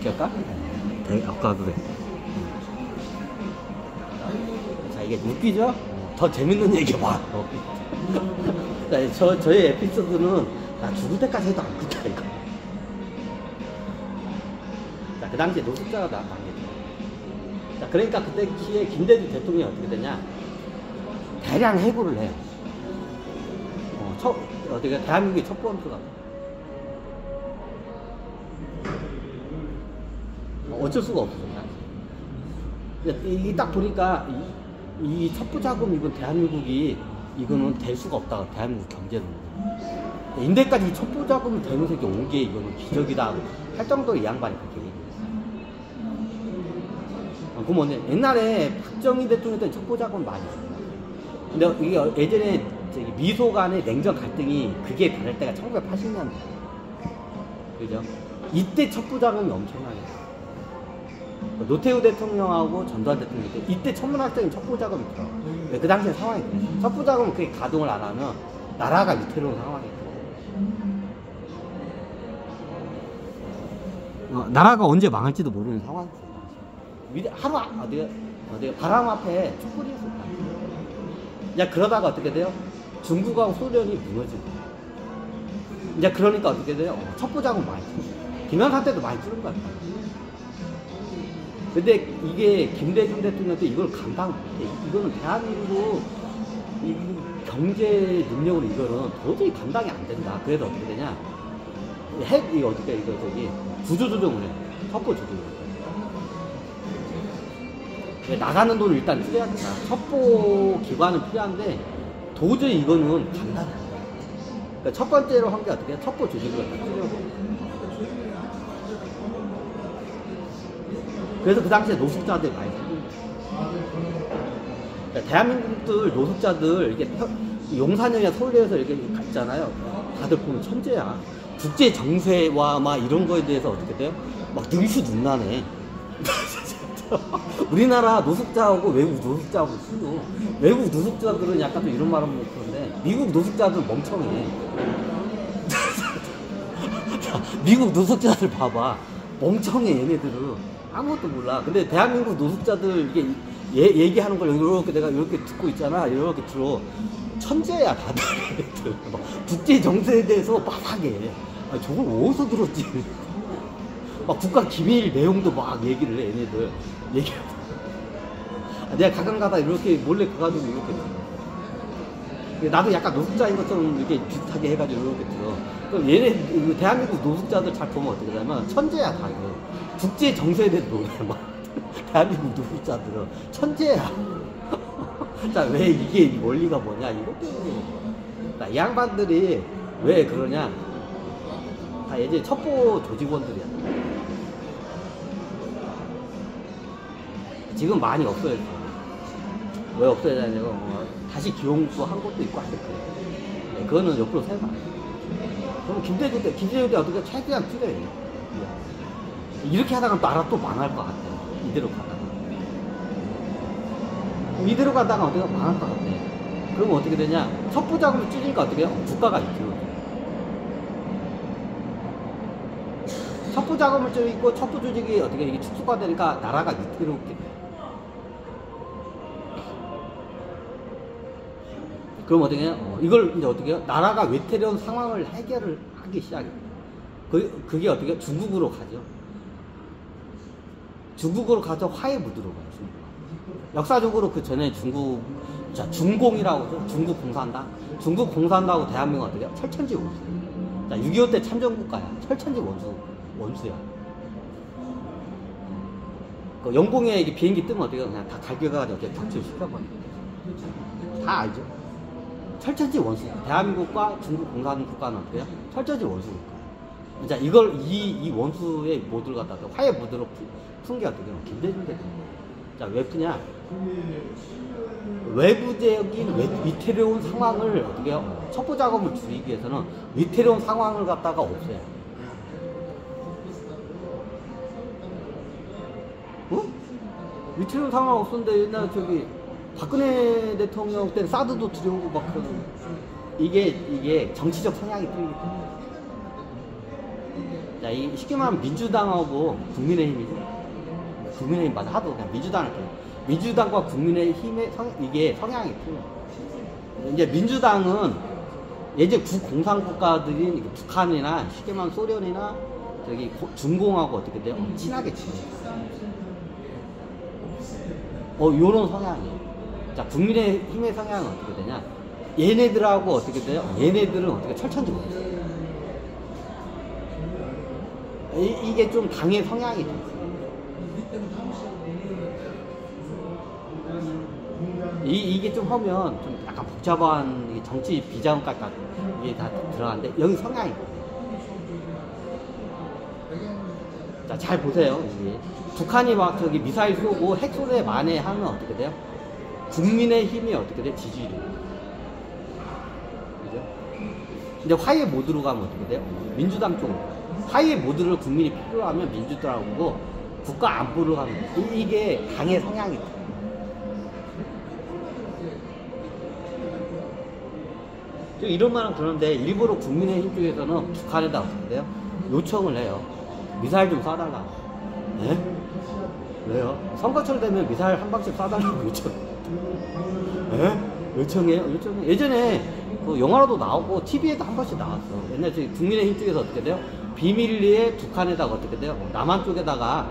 이렇게 할까? 아까 그래. 자, 이게 웃기죠? 더 재밌는 얘기 봐. 저의 에피소드는 나 죽을 때까지 해도 안 끝나, 이거. 자, 그 당시에 노숙자가 나왔다. 자, 그러니까 그때 키에 김대중 대통령이 어떻게 되냐? 대량 해고를 해요. 어떻게 대한민국의 첫 번째가. 어쩔 수가 없었어. 이게 딱 보니까 이 첩보자금 이건 대한민국이 이거는 될 수가 없다. 대한민국 경제는. 인대까지 첩보자금을 대면서 이렇게 온 게 이거는 기적이다 할 정도로 이 양반이 그렇게 얘기했어요. 그 뭐냐, 옛날에 박정희 대통령 때 첩보자금 많이 있어요. 근데 이게 예전에 미소 간의 냉전 갈등이 그게 다를 때가 1980년대. 그죠? 이때 첩보자금이 엄청나게. 노태우 대통령하고 전두환 대통령 때 이때 천문학적인 첩보자금이 들어가요. 그 당시에 상황이 그랬어요. 첩보자금은 그게 가동을 안 하면 나라가 위태로운 상황이 들어가요. 나라가 언제 망할지도 모르는 상황이었어요. 어디가 바람 앞에 촛불이 있었다. 이제 그러다가 어떻게 돼요? 중국하고 소련이 무너지고. 이제 그러니까 어떻게 돼요? 첩보자금 많이 줄어요. 김영삼 때도 많이 줄은 것 같아요. 근데 이게 김대중 대통령 때 이걸 감당 못해. 이거는 대한민국 이 경제 능력으로 이거는 도저히 감당이 안 된다. 그래서 어떻게 되냐? 이거 어떻게 구조조정을 해. 첩보 조정을 해. 나가는 돈을 일단 줄여야 된다. 첩보 기관은 필요한데 도저히 이거는 감당이 안 돼. 그러니까 첫 번째로 한 게 어떻게 해? 첩보 조직을 줄여버려. 그래서 그 당시에 노숙자들이 많이 생깁니다. 그러니까 대한민국들 노숙자들 이렇게 용산역이나 서울대에서 이렇게 갔잖아요. 다들 보면 천재야. 국제 정세와 막 이런 거에 대해서 어떻게 돼요? 막 능수능란해. 우리나라 노숙자하고 외국 노숙자하고 쓰고 외국 노숙자들은 약간 좀 이런 말은 못하는데 미국 노숙자들은 멍청해. 미국 노숙자들 봐봐. 멍청해 얘네들은. 아무것도 몰라. 근데 대한민국 노숙자들 이게 얘기하는 걸 이렇게 내가 이렇게 듣고 있잖아. 이렇게 들어. 천재야 다들. 막 국제 정세에 대해서 빠삭해. 아니, 저걸 어디서 들었지? 막 국가 기밀 내용도 막 얘기를 해 얘네들. 내가 가끔 가다 이렇게 몰래 가가지고 이렇게 들어. 나도 약간 노숙자인 것처럼 이렇게 비슷하게 해가지고 이렇게 들어. 그럼 얘네 대한민국 노숙자들 잘 보면 어떻게 되냐면 천재야 다들. 국제 정세에 대해서 노래 막 대한민국 노숙자들은 천재야. 자, 왜 이게 이 원리가 뭐냐 이것 때문에. 이 양반들이 왜 그러냐, 다 예전에 첩보 조직원들이야. 지금 많이 없어졌어. 왜 없어졌냐면 다시 기용도 한 것도 있고 한데 그래. 그거는 옆으로 세봐. 그럼 김대중 때 어떻게 최대한 줄여야 돼. 이렇게 하다가 나라 또 망할 것 같아. 이대로 가다가 어떻게 망할 것 같아. 그러면 어떻게 되냐? 첩보자금을 줄이니까 어떻게 해요? 국가가 위태로워. 첩보자금을 줄이고 첩보 조직이 어떻게 이게 축소가 되니까 나라가 위태롭게 돼. 그럼 어떻게 해요? 이걸 이제 어떻게 해요? 나라가 위태로운 상황을 해결을 하기 시작해요. 그게 어떻게 해요? 중국으로 가죠. 중국으로 가서 화해 무드로 가요. 중국. 역사적으로 그 전에 중공이라고 하죠. 중국 공산당. 중국 공산당하고 대한민국 어떻게 해요? 철천지 원수. 자, 6.25 때 참전국가야. 철천지 원수야. 그 영공에 이게 비행기 뜨면 어떻게 해요? 그냥 다 갈겨가지고 이렇게 격추를 시켜버려. 다 알죠? 철천지 원수. 대한민국과 중국 공산국가는 어떻게 해요? 철천지 원수국가. 자, 이걸 이 원수의 모드를 갖다가 화해 모드로 푼 게 어떻게 해요? 김대중 대통령. 자, 왜 푸냐? 외부적인 위태로운 상황을 어떻게 해요? 첩보자금을 줄이기 위해서는 위태로운 상황을 갖다가 없애요. 위태로운 상황 없었는데 옛날에 박근혜 대통령 때는 사드도 들여오고 막 그러는 이게 정치적 성향이 틀리기 때문에. 자, 이 쉽게 말하면 민주당하고 국민의힘이죠. 국민의힘 맞아. 하도 그냥 민주당을 해요. 민주당과 국민의힘의 이게 성향이 틀려. 이제 민주당은 예전 구공산국가들인 북한이나 쉽게 말하면 소련이나 저기 중공하고 어떻게 돼요? 친하게 지내요. 요런 성향이에요. 자, 국민의힘의 성향은 어떻게 되냐? 얘네들하고 어떻게 돼요? 얘네들은 어떻게 철천지 못해요. 이게 좀 당의 성향이 돼요. 이게 좀 하면 좀 약간 복잡한 정치 비자금까지 이게 다 들어가는데 여기 성향이 있거든요. 자, 잘 보세요. 이게 북한이 막 저기 미사일 쏘고 핵 소재 만회하면 어떻게 돼요? 국민의힘이 어떻게 돼요? 지지율이. 그죠? 근데 화해 모드로 가면 어떻게 돼요? 민주당 쪽으로. 화해 모드를 국민이 필요하면 민주당하고 국가 안보로 가면 이게 당의 성향이 돼요. 이런 말은 그런데 일부러 국민의힘 쪽에서는 북한에다 어떻게 돼요? 요청을 해요. 미사일 좀 쏴달라. 네? 왜요? 선거철 되면 미사일 한 방씩 쏴달라고 요청. 네? 요청해요? 요청해. 예전에 그 영화로도 나오고 TV에도 한 번씩 나왔어. 옛날에 국민의힘 쪽에서 어떻게 돼요? 비밀리에 북한에다가 어떻게 돼요? 남한 쪽에다가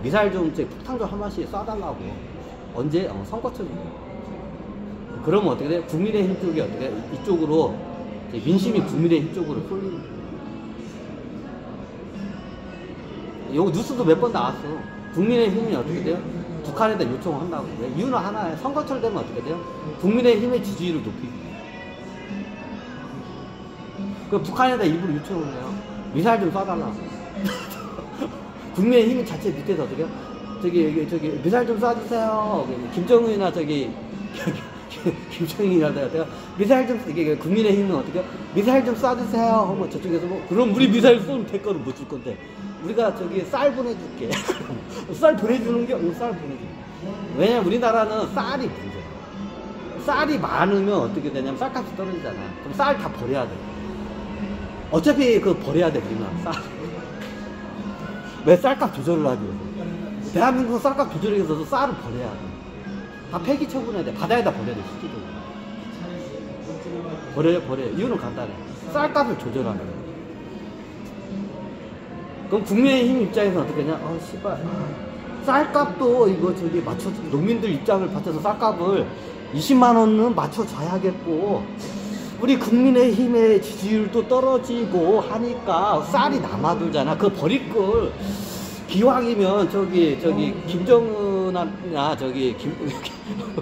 미사일 좀 폭탄 좀 한 번씩 쏴달라고. 언제? 선거철이에요. 그러면 어떻게 돼요? 국민의힘 쪽이 어떻게 돼요? 이쪽으로 민심이 국민의힘 쪽으로 쏠리는. 여기 뉴스도 몇 번 나왔어. 국민의힘이 어떻게 돼요? 북한에다 요청을 한다고. 왜? 이유는 하나예요. 선거철 되면 어떻게 돼요? 국민의힘의 지지율을 높이고. 그 북한에다 일부러 요청을 해요. 미사일 좀 쏴달라고. 국민의힘 자체 밑에서 어떻게 해요? 저기 미사일 좀 쏴주세요. 김정은이나 김정일이라다가 미사일 좀 이게 국민의힘은 어떻게 미사일 좀 쏴주세요. 뭐 저쪽에서 뭐 그럼 우리 미사일 쏘면 대가를 못 줄 건데 우리가 저기 쌀 보내줄게. 쌀 보내주는 게 쌀 보내줘. 왜냐면 우리나라는 쌀이 문제야. 쌀이 많으면 어떻게 되냐면 쌀값이 떨어지잖아. 그럼 쌀 다 버려야 돼. 어차피 그 버려야 돼 우리나라 쌀. 왜 쌀값 조절을 하기 위해서? 대한민국은 쌀값 조절을 위해서 쌀을 버려야 돼. 다 폐기 처분해야 돼. 바다에다 버려야 돼. 실질적으로. 버려요. 이유는 간단해. 쌀값을 조절하는 거야. 그럼 국민의힘 입장에서는 어떻게 하냐? 씨발. 쌀값도 이거 저기 농민들 입장을 받쳐서 쌀값을 20만원은 맞춰줘야겠고, 우리 국민의힘의 지지율도 떨어지고 하니까 쌀이 남아돌잖아. 그거 버릴 걸. 기왕이면 저기 김정은이나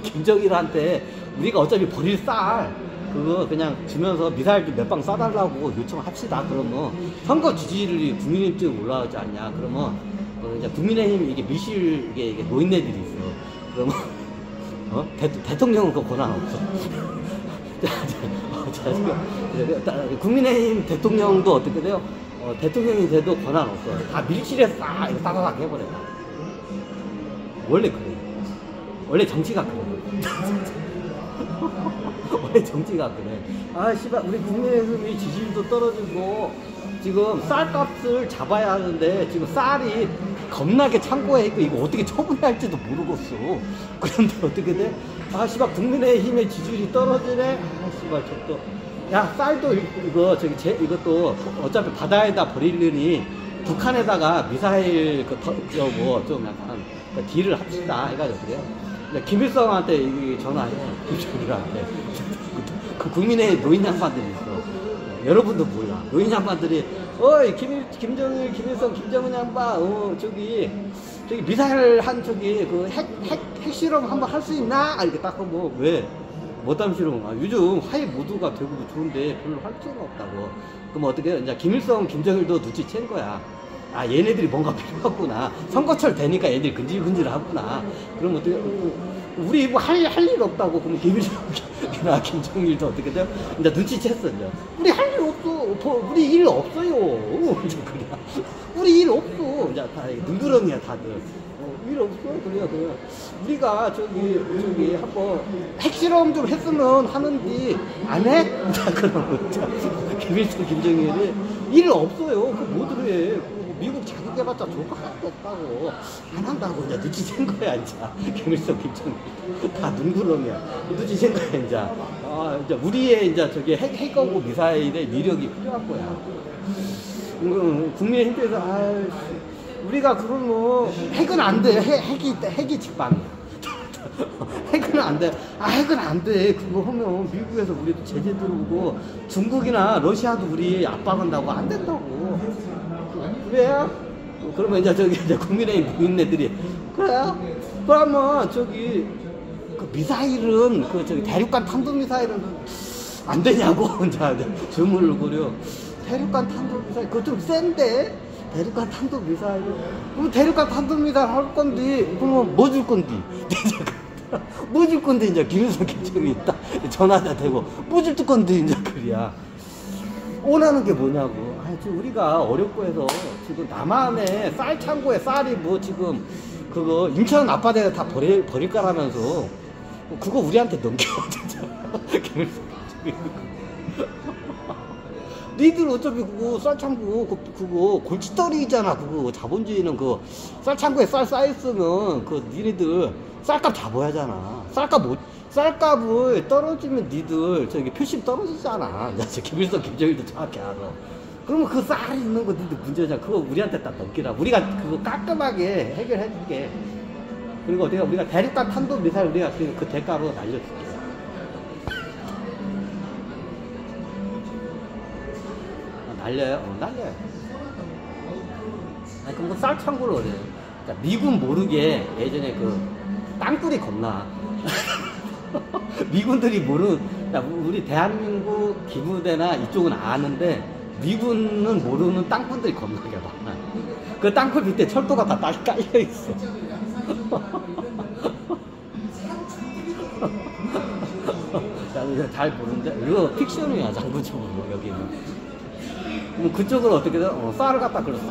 김정일한테 우리가 어차피 버릴 쌀 그거 그냥 주면서 미사일 좀 몇 방 쏴달라고 요청합시다. 그러면 선거 지지율이 국민의힘 쪽에 올라가지 않냐. 그러면 이제 국민의힘 이게 밀실 이게 노인네들이 있어. 그러면 대통령은 그 권한 없어. 국민의힘 대통령도 어떻게 돼요? 대통령이 돼도 권한 없어. 다 밀실에서 싸가닥 해버려. 원래 그래. 원래 정치가 그래. 원래 정치가 그래. 씨발, 우리 국민의힘이 지지율도 떨어지고, 지금 쌀값을 잡아야 하는데, 지금 쌀이 겁나게 창고에 있고, 이거 어떻게 처분해야 할지도 모르겠어. 그런데 어떻게 돼? 씨발, 국민의힘의 지지율이 떨어지네? 씨발, 저또. 야, 쌀도 이것도 어차피 바다에다 버리려니 북한에다가 미사일 좀 약간 딜을 합시다 해가지고 그래요. 김일성한테 전화해요. 김정일한테. 그 국민의 노인 양반들이 있어. 여러분도 몰라. 노인 양반들이 어이 김정일, 김일성, 김정은 양반 저기 미사일 한 핵 실험 한번 할 수 있나? 이렇게 딱 하면 왜? 못함 실험. 요즘 화해 모두가 되고 좋은데 별로 할 필요가 없다고. 그럼 어떻게 해? 이제 김일성, 김정일도 눈치챈 거야. 얘네들이 뭔가 필요하구나. 선거철 되니까 얘들이 근질근질하구나. 그럼 어떻게, 우리 뭐 할 일 없다고. 그럼 김일성이나 김정일도 어떻게 돼요? 이제 눈치챘어, 이제. 우리 할 일 없어. 우리 일 없어요. 이제 그냥. 우리 일 없어. 이제 다 눈두렁이야, 다들. 일 없어. 그래요. 우리가 저기 한번 핵실험 좀 했으면 하는데 안 해? 자, 그러면 김일성, 김정일이 일 없어요. 그 뭐들 해. 그 미국 자극해봤자 조가 하나도 없다고. 안 한다고. 이제 눈치챈 거야, 이제. 김일성, 김정일. 다 눈구렁이야. 눈치챈 거야, 이제. 아, 이제 우리의 이제 저기 핵하고 미사일의 위력이 필요할 거야. 국민의힘에서, 아, 우리가 그러면 핵은 안 돼. 핵이 직방이야. 핵은 안 돼. 아, 핵은 안 돼. 그거 하면 미국에서 우리도 제재 들어오고 중국이나 러시아도 우리 압박한다고 안 된다고. 그래요? 그러면 이제 저기 이제 국민의힘 부인네들이 그래요? 그러면 저기 그 미사일은 그 저기 대륙간 탄도 미사일은 안 되냐고 이제 주문을 거려. 대륙간 탄도 미사일 그거 좀 센데. 대륙간 탄도 미사일. 그럼 대륙간 탄도 미사일 할 건데 그러면 뭐 줄 건데? 뭐 줄 건데 이제 김일성 김정일이 딱 전화자 되고 뭐 줄 건데 이제 그래야 원하는 게 뭐냐고. 아, 지금 우리가 어렵고 해서 지금 남한에 쌀 창고에 쌀이 뭐 지금 그거 인천 앞바다에 다 버릴 거라면서 그거 우리한테 넘겨 진짜. 김일성 김정일. 니들 어차피 그거 쌀창고 그거 골칫덩이잖아. 그거 자본주의는 그 쌀창고에 쌀 쌓였으면 그 니네들 쌀값 잡아야잖아. 쌀값을 떨어지면 니들 저기 표심 떨어지잖아. 김일성 김정일도 정확히 알아. 그러면 그 쌀이 있는 거 니들 문제잖아. 그거 우리한테 딱 넘기라. 우리가 그거 깔끔하게 해결해줄게. 그리고 우리가 대륙간 탄도 미사일 우리가 그 대가로 날려줄게. 날려요? 날려요. 아니, 그럼 그 쌀 창고를 어디요? 그러니까 미군 모르게 예전에 그 땅굴이 겁나. 미군들이 모르는, 우리 대한민국 기부대나 이쪽은 아는데 미군은 모르는 땅굴들이 겁나게 많아. 그 땅굴 밑에 철도가 다 깔려 있어. 잘 보는데 이거 픽션이야, 장구적으로 여기는. 그럼 그쪽은 어떻게 돼요? 쌀을 갖다 그렸어.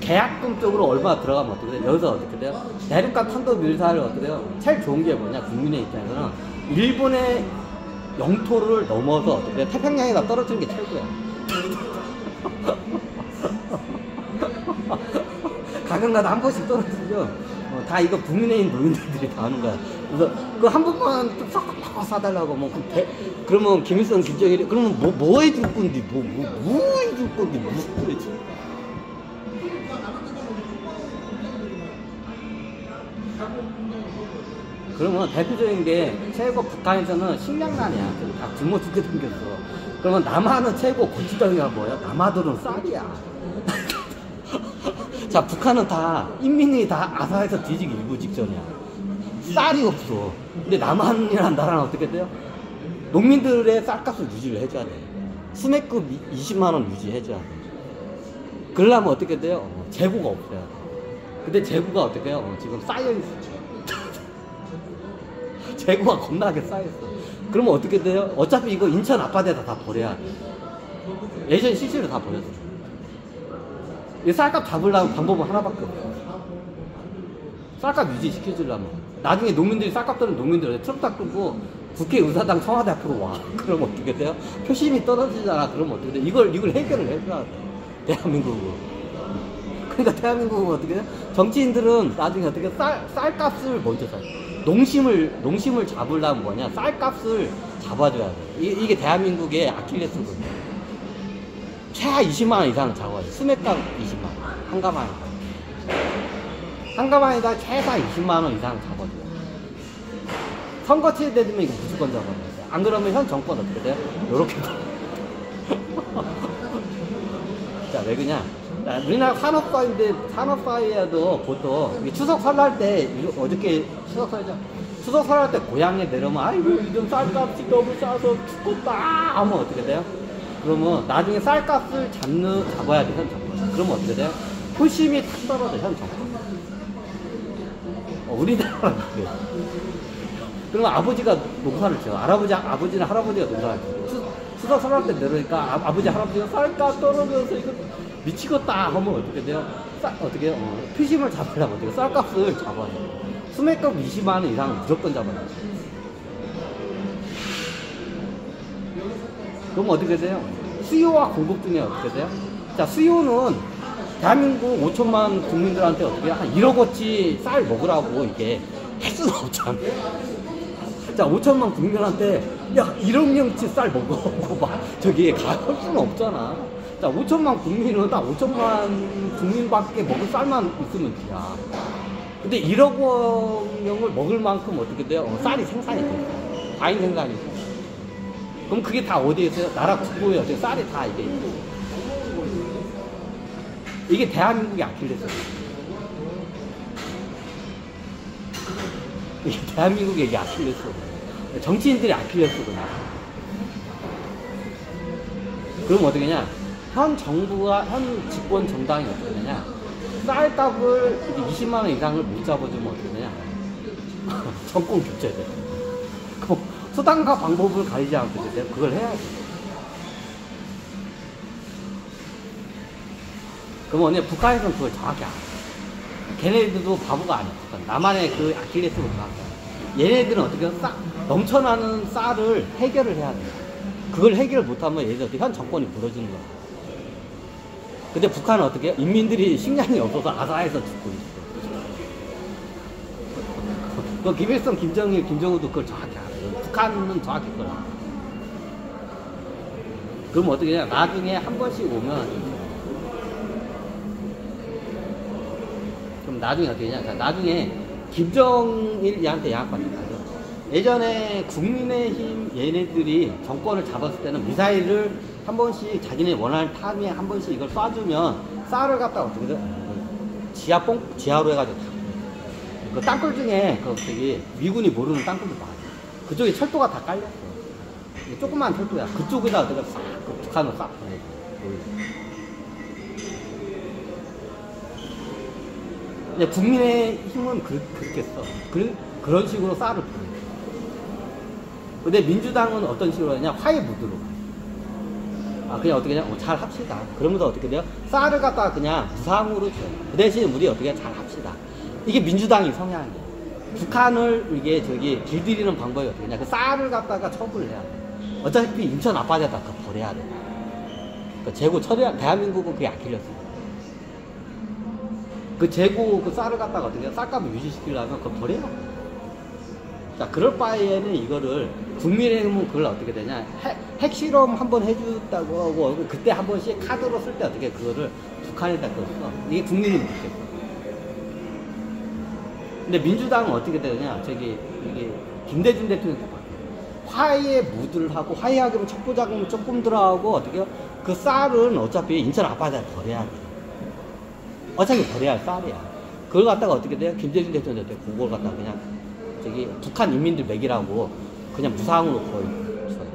계약금 쪽으로 얼마 들어가면 어떻게 돼요? 여기서 어떻게 돼요? 대륙간 탄도 미사일을 어떻게 돼요? 제일 좋은 게 뭐냐? 국민의 입장에서는 일본의 영토를 넘어서 어떻게 돼요? 태평양에다 떨어지는 게 최고야. 가끔가다 한 번씩 떨어지죠. 다 이거 국민의힘 노인들이 다 하는 거야. 그래서 그 한 번만 싹 사달라고 뭐 그러면 김일성 김정일이 그러면 뭐 해줄 건데 뭐 해줄 건데 무슨 소리지? 그러면 대표적인 게 최고 북한에서는 식량난이야. 다 굶어 죽게 생겼어. 그러면 남한은 최고 고추장이가 뭐야? 남아들은 쌀이야. 자, 북한은 다 인민이 다 아사에서 뒤지기 일부 직전이야. 쌀이 없어. 근데 남한이란 나라는 어떻게 돼요? 농민들의 쌀값을 유지를 해줘야 돼. 수매급 20만원 유지해줘야 돼. 그러려면 어떻게 돼요? 재고가 없어야 돼. 근데 재고가 어떻게 해요? 지금 쌓여있어. 재고가 겁나게 쌓여있어. 그러면 어떻게 돼요? 어차피 이거 인천 앞바다에다 다 버려야 돼. 예전 실시로 다 버렸어. 이 쌀값 잡으려면 방법은 하나밖에 없어. 쌀값 유지시켜주려면. 나중에 농민들이 쌀값 떨어지면 농민들 트럭 다 끌고 국회의사당 청와대 앞으로 와. 그러면 어떻게 돼요? 표심이 떨어지잖아. 그러면 어떻게 돼? 이걸 해결을 해줘야 돼. 대한민국은. 그러니까 대한민국은 어떻게 돼요? 정치인들은 나중에 어떻게 쌀값을 먼저 사. 농심을 잡으려면 뭐냐? 쌀값을 잡아줘야 돼. 이게 대한민국의 아킬레스건이야. 최하 20만원 이상은 잡아야 돼. 수매값 20만원. 한가마에. 한가마에다 최하 20만원 이상 잡아줘야 돼. 선거치에 되면 이거 무조건 잡아야 돼. 안 그러면 현 정권 어떻게 돼요? 요렇게. 자, 왜 그러냐? 우리나라 산업사회인데, 산업사회에도 보통 추석 설날 때, 어저께 추석 설날, 추석 설날 때 고향에 내려오면, 아이고, 요즘 쌀값이 너무 싸서 죽겠다! 하면 어떻게 돼요? 그러면 나중에 쌀값을 잡아야 돼, 현 정권. 그러면 어떻게 돼요? 표심이 탁 떨어져, 현 정권. 우리나라는 그래. 그러면 아버지가 농사를 지어. 아버지는 할아버지가 농사를 지어. 추석 설날 때 내려오니까 아버지, 할아버지가 쌀값 떨어져서 이거 미치겠다 하면 어떻게 돼요? 어떻게 해요? 표심을 잡으려면 어떻게 쌀값을 잡아야 돼요. 수매값 20만원 이상 무조건 잡아야 돼요. 그럼 어떻게 돼요? 수요와 공급 중에 어떻게 돼요? 자, 수요는 대한민국 5천만 국민들한테 어떻게 한 1억어치 쌀 먹으라고 이게 할 수는 없잖아. 자, 5천만 국민들한테 야 1억 명치 쌀 먹어 막 저기 갈 수는 없잖아. 자, 5천만 국민은 딱 5천만 국민밖에 먹을 쌀만 있으면 돼야. 근데 1억 명을 먹을 만큼 어떻게 돼요? 쌀이 생산이 돼요. 과잉 생산이 돼요. 그럼 그게 다 어디에 있어요? 나라 국부에 어떻게 쌀이 다 이게 있고. 이게 대한민국의 아킬레스건. 이게 대한민국의 아킬레스건. 정치인들이 아킬레스건이야. 그럼 어떻게 하냐? 현 정부가, 현 집권 정당이 어떻게 되냐? 쌀값을 20만원 이상을 못 잡아주면 어떻게 되냐? 정권 교체돼. 그럼 수단과 방법을 가리지 않고 되세요? 그걸 해야지. 그럼 언니 북한에서는 그걸 정확히 알아. 걔네들도 바보가 아니야. 나만의 그 아킬레스건 정확히 알아. 얘네들은 어떻게 넘쳐나는 쌀을 해결을 해야 돼. 그걸 해결을 못하면 얘네들 현 정권이 부러지는 거야. 근데 북한은 어떻게 해요? 인민들이 식량이 없어서 아사해서 죽고 있어. 그 김일성, 김정일, 김정우도 그걸 정확히 알아요. 북한은 정확히 그걸 알아. 그럼 어떻게 해요? 나중에 한 번씩 오면 그럼 나중에 어떻게 하냐? 나중에 김정일이한테 양학받는 거죠. 예전에 국민의힘 얘네들이 정권을 잡았을 때는 미사일을 한 번씩 자기네 원하는 타임에 한 번씩 이걸 쏴주면 쌀을 갖다가 어떻게 돼? 지하로 해가지고 그 땅굴 중에 그 저기 미군이 모르는 땅굴도 많아. 그쪽에 철도가 다 깔렸어. 조그만 철도야. 그쪽에다 어떻게 싹 그 북한으로 싹 보내고. 근데 국민의힘은 그렇게 써. 그런 식으로 쌀을 보내. 근데 민주당은 어떤 식으로 하냐? 화해 무드로 가. 그냥 어떻게 그냥 잘 합시다. 그러면서 어떻게 돼요? 쌀을 갖다가 그냥 무상으로 줘요. 그 대신 우리 어떻게 잘 합시다. 이게 민주당이 성향이에요. 북한을 이게 저기 길들이는 방법이 어떻게 하냐? 그 쌀을 갖다가 처분을 해야 돼. 어차피 인천 앞바다에다 버려야 돼. 그 재고 처리한 대한민국은 그게 아킬레스건. 그 재고 그 쌀을 갖다가 어떻게 해요? 쌀값을 유지시키려면 그거 버려요. 자, 그럴 바에는 이거를 국민의힘은 그걸 어떻게 되냐? 핵실험 한번 해줬다고 하고 그때 한 번씩 카드로 쓸 때 어떻게 그거를 북한에다 그걸 써. 이게 국민이 묻겠어. 근데 민주당은 어떻게 되느냐? 이게 김대중 대통령 때 화해 무드를 하고 화해하기로 첩보자금 조금 들어가고 어떻게 그 쌀은 어차피 인천 앞바다에 버려야 돼. 어차피 버려야 할 쌀이야. 그걸 갖다가 어떻게 돼요? 김대중 대통령 때 그걸 갖다가 그냥 북한 인민들 먹이라고 그냥 무상으로 거의 줘요.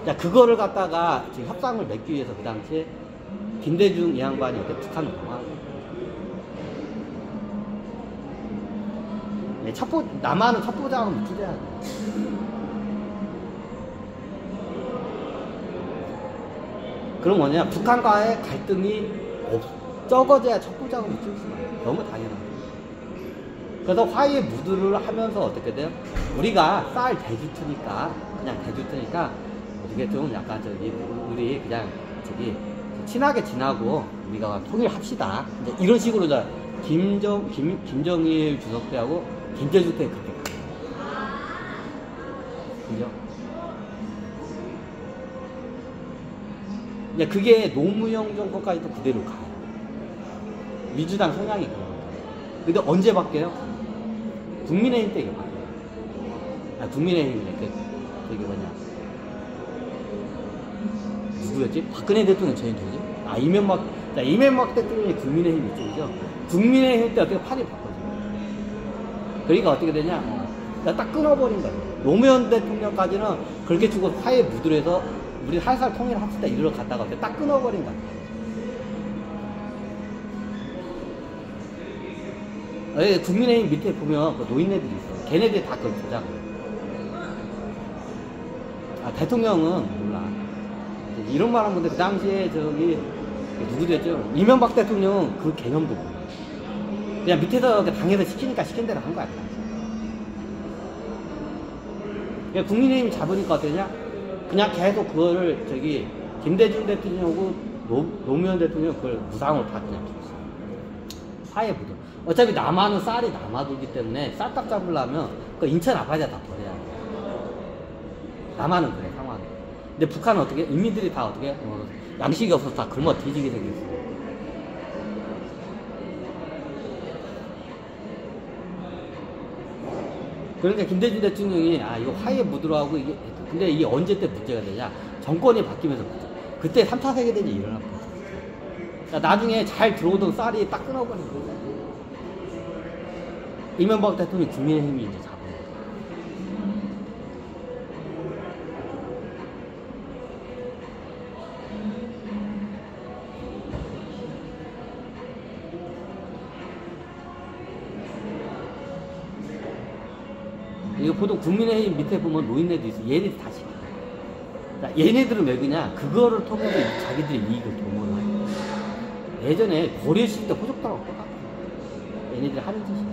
자, 그거를 갖다가 지금 협상을 맺기 위해서 그 당시에 김대중 이 양반이 어때 북한을 동하고 남한은 첩보자금을 투자해야 돼. 그럼 뭐냐? 북한과의 갈등이 적어져야 첩보자금을 쓸 수가 있어요. 너무 당연한 거예요. 그래서 화해 무드를 하면서 어떻게 돼요? 우리가 쌀 대주트니까 그냥 대주트니까 어떻게 좀 약간 우리 그냥 친하게 지나고 우리가 통일합시다. 이제 이런 식으로 김정일 주석 때하고 김대중 때 그렇게 가요. 그죠? 근데 그게 노무현 정권까지도 그대로 가요. 민주당 성향이 그런 거예요. 근데 언제 바뀌어요? 국민의힘 때 이게 바뀌어요. 국민의힘이네. 저기 뭐냐. 누구였지? 박근혜 대통령 전이 누구지? 이명박 대통령이 국민의힘 이쪽이죠. 국민의힘 때 어떻게 판이 바꿔져요. 그러니까 어떻게 되냐? 딱 끊어버린 거예요. 노무현 대통령까지는 그렇게 주고 화해 무드로 해서 우리 살살 통일합시다 이리로 갔다가 딱 끊어버린 거예요. 국민의힘 밑에 보면 그 노인네들이 있어. 걔네들이 다 그걸 주장해. 대통령은 몰라. 이런 말 한 건데 그 당시에 누구 됐죠? 이명박 대통령은 그 개념도 몰라. 그냥 밑에서 당에서 시키니까 시킨 대로 한 거야. 국민의힘 잡으니까 어떠냐? 그냥 계속 그거를 김대중 대통령하고 노무현 대통령 그걸 무상으로 다 그냥 줬어. 화해 부도. 어차피 남한은 쌀이 남아돌기 때문에 쌀값 잡으려면 그 인천 아파트에 다 버려야 돼. 남한은 그래, 상황이. 근데 북한은 어떻게? 인민들이 다 어떻게? 양식이 없어서 다 굶어 뒤지게 생겼어. 그러니까 김대중 대통령이 이거 화해 무드로 하고 이게 근데 이게 언제 때 문제가 되냐? 정권이 바뀌면서 문제. 그때 3차 세계대전이 일어났거든. 그러니까 나중에 잘 들어오던 쌀이 딱 끊어버린 거야. 이명박 대통령이 국민의힘이 이제 잡은 거야. 이거 보통 국민의힘 밑에 보면 노인네도 있어. 얘네들 다 시켜. 얘네들은 왜 그냐? 그거를 통해서 자기들의 이익을 도모를 하는 거야. 예전에 고려 시대 때 호족들하고 똑같아. 얘네들이 하는 짓이야.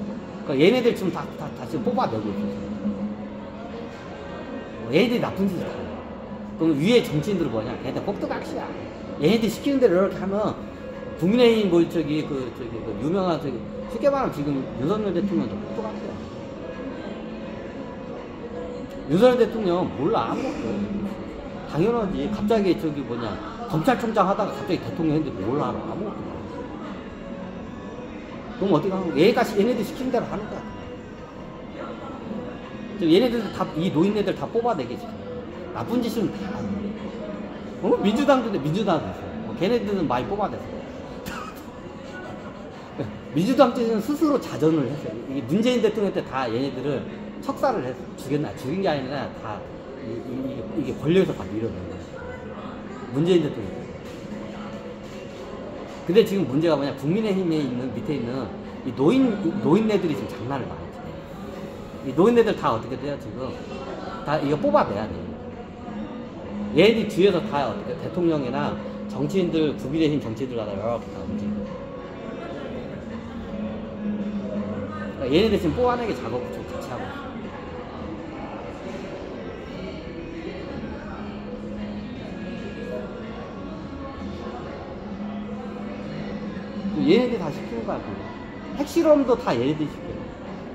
그러니까 얘네들 지금 다 지금 뽑아내고 있어. 얘네들이 나쁜 짓을 다 해. 그럼 위에 정치인들은 뭐냐? 걔네들 꼭두각시야. 얘네들 시키는 대로 이렇게 하면 국민의힘 그 유명한 쉽게 말하면 지금 윤석열 대통령도 꼭두각시야. 윤석열 대통령 몰라 아무것도. 당연하지. 갑자기 검찰총장 하다가 갑자기 대통령 했는데 몰라 아무것도 몰라. 그럼 어떻게 하는 거야? 얘네들 시키는 대로 하는 거야. 얘네들 다, 이 노인네들 다 뽑아내게 지금. 나쁜 짓은 다 하는 거야. 민주당도 있어. 걔네들은 많이 뽑아냈어. 민주당 쪽에는 스스로 자전을 했어요. 이 문재인 대통령 때 다 얘네들을 척살을 했어. 죽인 게 아니라 다 이게 권력에서 다 밀어낸 거야. 문재인 대통령. 근데 지금 문제가 뭐냐? 국민의힘에 있는 밑에 있는 이 노인네들이 지금 장난을 많이 쳐. 이 노인네들 다 어떻게 돼요? 지금 다 이거 뽑아내야 돼. 얘네들 뒤에서 다 어떻게 대통령이나 정치인들, 국민의힘 정치인들 하다 이렇게 다 움직이고. 그러니까 얘네들 지금 뽑아내기 작업을 좀 같이 하고 있어. 얘네들이 다 시키는 거야. 핵실험도 다 얘네들이 시켜요.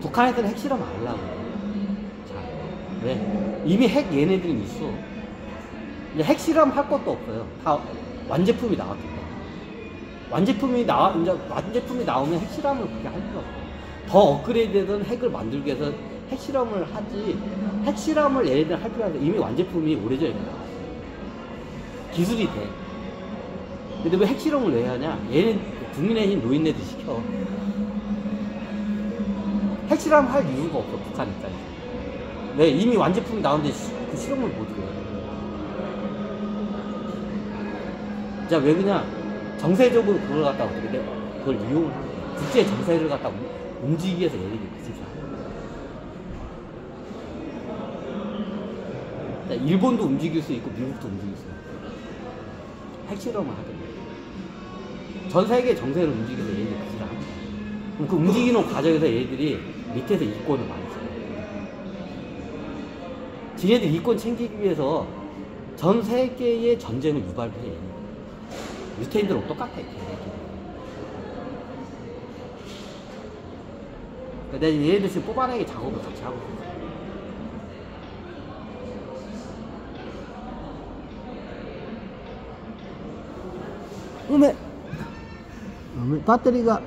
북한에서는 핵실험 안 하려고. 자, 왜? 이미 얘네들이 있어. 이제 핵실험 할 것도 없어요. 다 완제품이 나왔기 때문에. 완제품이 나오면 핵실험을 그렇게 할 필요 없어. 더 업그레이드된 핵을 만들기 위해서 핵실험을 하지. 핵실험을 얘네들 할 필요 없어. 이미 완제품이 오래전에 나왔어. 기술이 돼. 근데 왜 핵실험을 왜 하냐? 얘는 국민의힘 노인네들 시켜. 핵실험 할 이유가 없어, 북한 입장에서. 왜? 이미 완제품이 나오는데 그 실험을 못 해. 자, 왜 그냥 정세적으로 그걸 갖다가 어떻게 돼? 그걸 이용을 하는 거야. 국제 정세를 갖다가 움직이기 위해서 얘네들이 그 짓을 하는 거야. 자, 일본도 움직일 수 있고 미국도 움직일 수 있고. 핵실험을 하게 돼. 전 세계 정세를 움직여서 얘네들이 그 짓을 하는 거야. 그럼 그 움직이는 과정에서 얘네들이 밑에서 이권을 많이 써요. 지네들 이권 챙기기 위해서 전 세계의 전쟁을 유발해. 유태인들은 똑같아. 그러니까 얘네들 지금 뽑아내기 작업을 같이 하고 있어. 배터리가